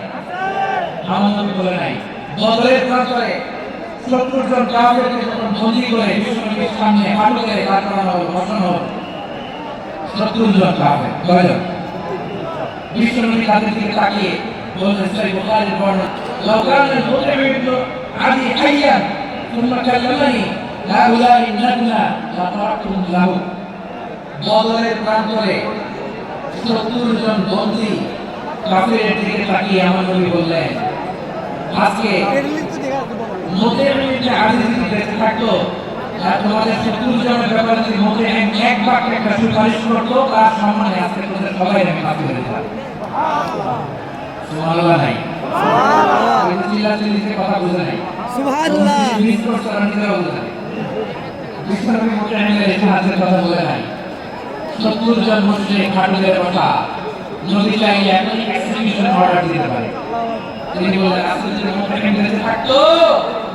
আমার নবী বলে নাই। বদরের প্রান্তরে ৭০ জন কাফেরকে যখন বন্দী করে বিশ্বনবীর সামনে হাঁটু করে দাঁড় করানো হলো, বসানো হলো, ৭০ জন কাফের, কয়জন? বিশ্বনবী তাদের দিকে তাকিয়ে বললেন, সহিহ বুখারীর বর্ণনা, লাউ কানা মুতঈম ইবনে আদি হাইয়ান সুম্মা কাল্লামানি হাউলাই নাজলা লা তারাকতুহু লাহু। বদরের প্রান্তরে 70 জন বন্দী কাফিরের দিকে তাকিয়ে আমার নবী বললেন, আজকে মোদের যে আদি বেঁচে থাকতো আর তোমাদের 70 জনের ব্যাপারে যদি মোদের এক বাক্যে একটা সুপারিশ করতো তার সম্মানে আজকে তোদের সবাই আমি মাফ করে দিতাম। সুবহানাল্লাহ নাই, সুবহানাল্লাহ, চিল্লাচিল্লিতে কথা বুঝে নাই, সুবহানাল্লাহ, মিস করতে নিজেরাও বুঝে নাই। বিশ্বনবী মুতাহিমের ইতিহাসের কথা বলে নাই। 70 জন মুশরিক হাটুদের কথা নবী চাইলে এখনই এক্সিকিউশন অর্ডার দিতে পারে। তিনি বললেন, আজকে যদি মুতাহিম বেঁচে থাকতো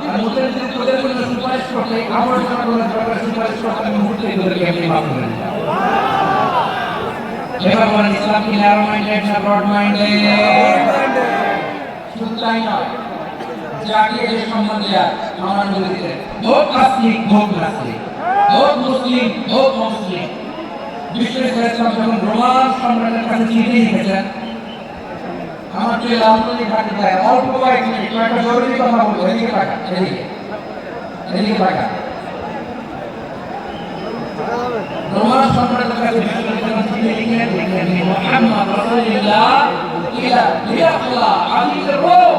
আর মুতাহিম যদি তোদের জন্য সুপারিশ করতে, আমার জন্য ব্যাপারে সুপারিশ করতে, আমি মুহূর্তেই তোদেরকে এমনি মাফ করে দিতাম। এবার বলেন, ইসলাম কি ন্যারো মাইন্ডেড না ব্রড মাইন্ডেড? শুধু তাই নয়, যাকে যে সম্মান দেয়া আমার নবী দিতেন, হোক নাস্তিক হোক নাস্তিক, হোক মুসলিম হোক মুসলিম। বিশ্বইসলাম যখন রোমান সম্রাটের কাছে চিঠি লিখেছেন, আমার যে লালমনি ঘাটে যায় অল্প কয়েক মিনিট একটা জরুরি কথা বলবো, এদিকে টাকা, এদিকে টাকা। রোমান সম্রাটের কাছে বিশ্বইসলাম চিঠি লিখলেন, মুহাম্মদ রাসূলুল্লাহ ইলা লিয়াকুল্লাহ আযীজুর রূম।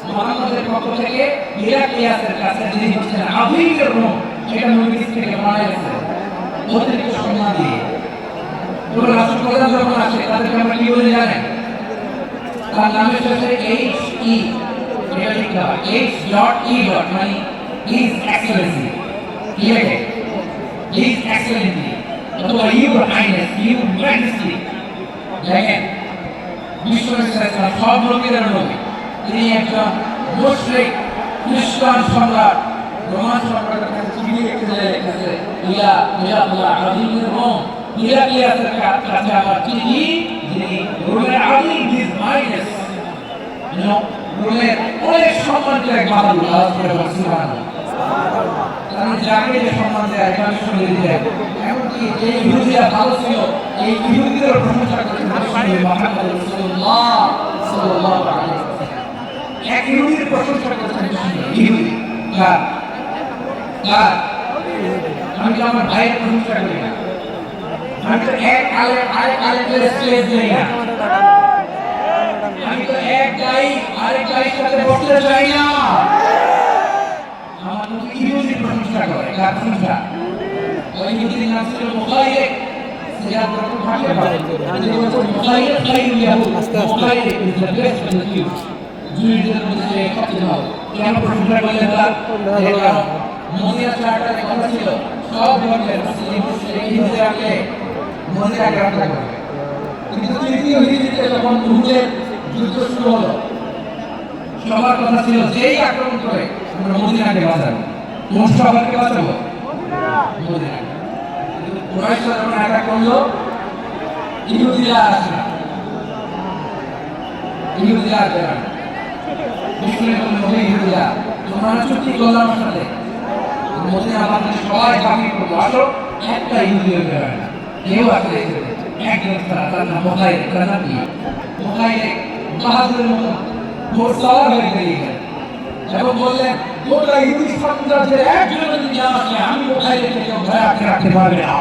মুহাম্মদের পক্ষ থেকে হিরাক্লিয়াসের কাছে যিনি হচ্ছেন আযীজুর রূম, এটা নবী থেকে বানাইছে অতিরিক্ত সম্মান দিয়ে। পুরো রাষ্ট্রপ্রধান যখন আসে তাদেরকে আমরা কি বলে জানেন? তার নামের সাথে HE এটা লিখতে হয়, H.E. মানে হিজ এক্সেলেন্সি, কি লেখে? হিজ এক্সেলেন্সি অথবা ইউর হাইনেস, ইউর ম্যাজেস্টি। দেখেন, বিশ্বইসলাম সব লোকের নবী, তিনি একজন মুশরিক খ্রিস্টান সম্রাট রোমান সম্রাটের কাছে চিঠি লিখেছে, ইলা লিয়াকুল্লাহ আযীজুর রূম, হিরাক্লিয়াসের কাছে আমার চিঠি, যিনি রোমের আযীম, হিজ মাইনেস, রোমের অনেক সম্মানিত এক বাহাদুর। আওয়াজ করে বলুন সুবহানাল্লাহ। কারণ যাকে যে সম্মান দেয় এটা আমি শুনে দিলেন, এমনকি যে ইহুদিরা ভালো ছিল, এই ইহুদিদের প্রশংসা করেছেন মুহাম্মদ রাসূলুল্লাহ সাল্লাল্লাহু আলাইহি ওয়াসাল্লাম। এক ইহুদির প্রশংসা করেছেন ইহুদি, কার? আমি তো আমার ভাইয়ের প্রশংসা করি না, আমি তো এক আরেক আলেমের স্টেজ দেই না, আমি তো এক গাই আরেক গাইয়ের সাথে বসতে চাই না। আমার নবী ইহুদির প্রশংসা করে, কার প্রশংসা? ওই ইহুদির নাম ছিল মুখাইরিক। সিরাত রকম ভাষা বলে, তিনি বলেছেন মুখাইরিক খায়রুল ইয়াহুদ, Mukhairiq is the best of the Jews. জুইদের মধ্যে সবচেয়ে ভালো। কেন প্রশংসা করলেন তার? কারণ মদিনা চার্টারে কথা ছিল সব ধর্মের মুসলিম মুশরিক ইহুদিরাকে মদিনা আক্রমণ করবে। কিন্তু তৃতীয় হিজরিতে যখন উহুদের যুদ্ধ শুরু হলো, সবার কথা ছিল যেই আক্রমণ করে আমরা মদিনাকে বাঁচাবো। কোন সবাইকে বাঁচাবো? মদিনাকে। কিন্তু কুরাইশরা যখন আক্রমণ করলো, ইহুদিরা আসে না, ইহুদিরা আসে না। বিষ্ণুর বললেন, ইহুদিরা তোমরা চুক্তি করলে আমার সাথে, মদিনা আমাদের সবাই বাকি করবো, আসো একটা ইহুদি হয়ে না, কেউ আসলে একজন ছাড়া, তার নাম মুখাইরিক। তার নাম কি? মুখাইরিক বাহাদুরের মতো ঘোড়সওয়ার হয়ে বেরিয়ে গেলেন এবং বললেন, গোটা ইহুদি সাম্রাজ্যের একজন যদি আমাকে, আমি মুখাইরিককে কেউ ধরে রাখতে পারবে না।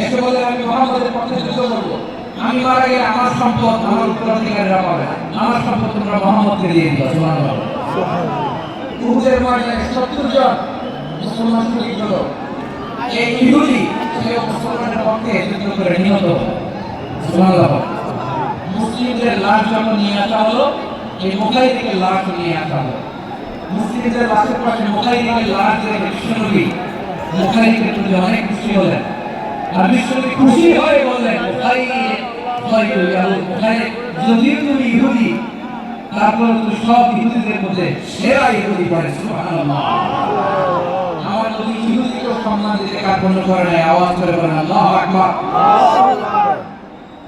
এসে বললেন, আমি মুহাম্মদের পক্ষে যুদ্ধ করবো, আমি মারা গেলে আমার সম্পদ আমার উত্তরাধিকারীরা পাবে না, আমার সম্পদ তোমরা মুহাম্মদকে দিয়ে দিও। সুবহানাল্লাহ। উহুদের ময়দানে 70 জন মুসলমান শহীদ হলো। এই ইহুদি সে মুসলমানের পক্ষে যুদ্ধ করে নিহত হলো। সুবহানাল্লাহ। মুসলিমদের লাশ যখন নিয়ে আসা হলো, এই মুখাইরিকের লাশ নিয়ে আসা হলো। মুসলিমদের লাশের পাশে মুখাইরিকের লাশ দেখে বিশ্বনবী মুখাইরিকের প্রতি অনেক খুশি হলেন। আর বিশ্বনবী খুশি হয়ে বললেন, মুখাইরিক, যদিও তুমি ইহুদি, তারপর তুমি সব ইহুদিদের মধ্যে সেরা ইহুদি বলে। সুবহানাল্লাহ। আমার নবী ইহুদিকে সম্মান দিতে কার্পণ্য করে নাই। আওয়াজ করে বলেন আল্লাহু আকবার।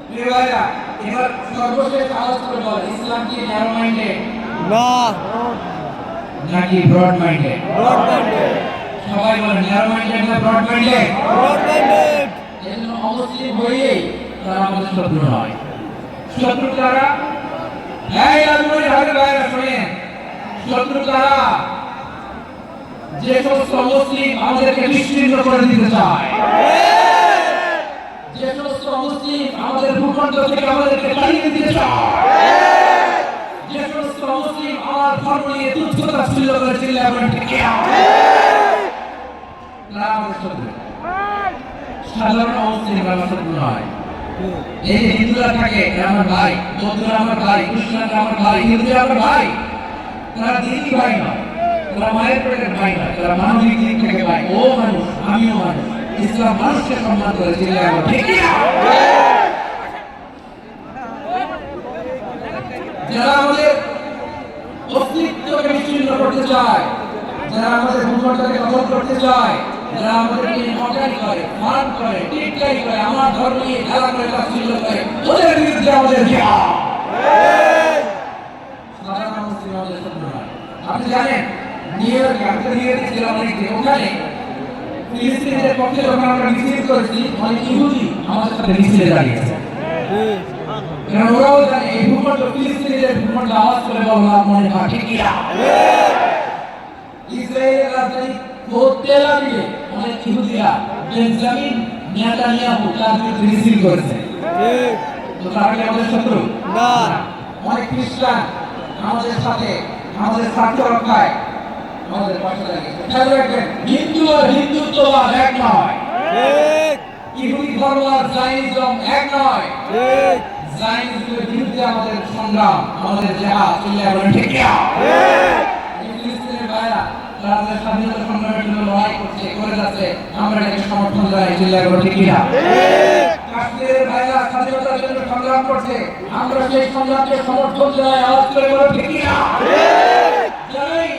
প্রিয় ভাইরা, এবার সর্বশেষ আওয়াজ করে বলেন, ইসলাম কি ন্যারো মাইন্ডেড না নাকি ব্রড মাইন্ডেড? Broad minded. সবাই বলেন ন্যারো মাইন্ডেড না ব্রড মাইন্ডেড? Broad minded. এজন্য অমুসলিম হয়েই তারা আমাদের শত্রু নয়। শত্রু কারা? এই আজমের ভাইরা শুনেন, শত্রু কারা? যে সমস্ত মুসলিম আমাদেরকে নিশ্চিহ্ন করে দিতে চায়, যে সমস্ত মুসলিম আমাদের ভূখণ্ড থেকে আমাদেরকে তাড়িয়ে দিতে চায়, যে সমস্ত মুসলিম আমার ধর্ম নিয়ে তুচ্ছতা ছিল করে চিল্লায় বলেন ঠিক কিনা? তারা আমাদের শত্রু। সাধারণ মুসলিমরা আমার শত্রু নয়। এই যে হিন্দুরা থাকে এরা আমার ভাই, বৌদ্ধরা আমার ভাই, খ্রিস্টানরা আমার ভাই, হিন্দুরা আমার ভাই। তারা দিনই ভাই নয়, তারা মায়ের পেটের ভাই নয়, তারা মানবিক দিক থেকে ভাই। ও মানুষ, আমিও মানুষ। ইসলাম মানুষকে সম্মান করে চিল্লায় বলেন ঠিক কিনা? যারা আমাদের অস্তিত্বকে বিচ্ছিন্ন করতে চায়, যারা আমাদের ভূখণ্ডকে দখল করতে চায়, যারা আমাদেরকে মকারি করে, মান করে, টিটকারি করে, আমার ধর্ম নিয়ে খেলা করে, তাচ্ছিল্য করে, ওদের বিরুদ্ধে আমাদের জিহাদ। সাধারণ মুসলিম আমাদের শত্রু নয়। আপনি জানেন নিউ ইয়র্কে ছিলাম অনেকদিন, ওখানে ফিলিস্তিনিদের পক্ষে যখন আমরা মিছিল করেছি অনেক ইহুদি আমাদের সাথে মিছিলে দাঁড়িয়েছে। কারণ ওরাও জানে এই ভূখণ্ড ফিলিস্তিনিদের ভূখণ্ড, আওয়াজ করে বলা মনে হয় ঠিক কিনা? ইসরায়েলের রাজধানী তেল আবিবে অনেক ইহুদিরা বেঞ্জামিন নেতানিয়াহু তার বিরুদ্ধে মিছিল করেছে। তো তারা কি আমাদের শত্রু? না। অনেক খ্রিস্টান আমাদের সাথে আমাদের স্বার্থ রক্ষায় আমাদের পাশে দাঁড়িয়েছে। খেয়াল রাখবেন, হিন্দু আর হিন্দুত্ববাদ এক নয়, ইহুদি ধর্ম আর জায়নিজম এক নয়। জায়নিজমের বিরুদ্ধে আমাদের সংগ্রাম, আমাদের জিহাদ চিল্লায় বলেন ঠিক কিনা? ফিলিস্তিনের ভাইরা তারা তাদের স্বাধীনতা সংগ্রামের জন্য লড়াই করছে, করে যাচ্ছে, আমরা এটাকে সমর্থন জানাই চিল্লায় বলেন ঠিক কিনা? কাশ্মীরের ভাইরা স্বাধীনতার জন্য সংগ্রাম করছে, আমরা সেই সংগ্রামকে সমর্থন জানাই, আওয়াজ করে বলেন ঠিক কিনা? যারাই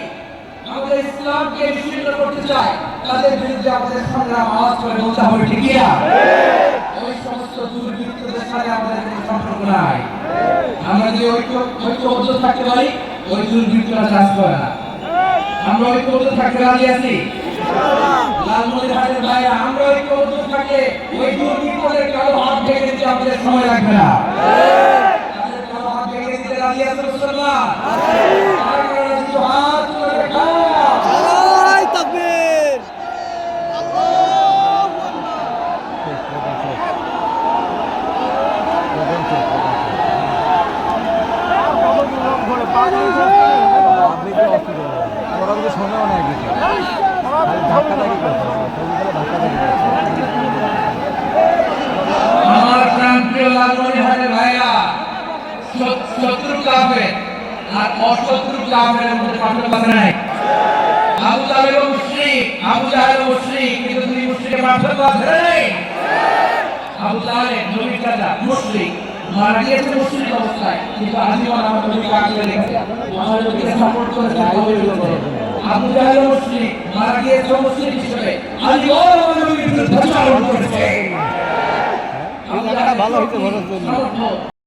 আমাদের ইসলামকে বিচ্ছিন্ন করতে চায় তাদের বিরুদ্ধে আমাদের সংগ্রাম, আওয়াজ করে বলতে হবে ঠিক কিনা? ওই সমস্ত দুর্বৃত্তদের সাথে আমাদের কোনো সম্পর্ক নাই। আমরা যে ঐক্যবদ্ধ থাকতে পারি ওই দুর্বৃত্তরা চাষ করে না। আমরা ঐক্যবদ্ধ থাকতে রাজি আছি। লালমনিরহাটের ভাইরা আমরা ঐক্যবদ্ধ থাকলে ওই দুর্বৃত্তদের কালো হাত ভেঙে দিতে আমাদের সময় লাগবে না। তাদের কালো হাত ভেঙে দিতে রাজি আছে মুসলমান? হাত তুলে দেখা তাকবীর। আমার প্রাণপ্রিয় লালমনিরহাটের ভাইরা, শত্রু কাফের আর অশত্রু কাফেরের মধ্যে পার্থক্য নাই। আবু জাহেল মুশরিক, আবু জাহেল মুশরিক, কিন্তু দুই মুশরিকের পার্থক্য আছে। আবু জাহেল নবীর দাদা মুশরিক, মারা গিয়েছে মুশরিক অবস্থায়, কিন্তু আজীবন আমার নবীকে আগলে রেখেছে, আমার নবীকে সাপোর্ট করেছে। আবু জাহেল মুশরিক, মারা গিয়েছে মুশরিক হিসেবে, আজীবন আমার নবীর বিরুদ্ধে চালনা করেছে। ভালো হইতে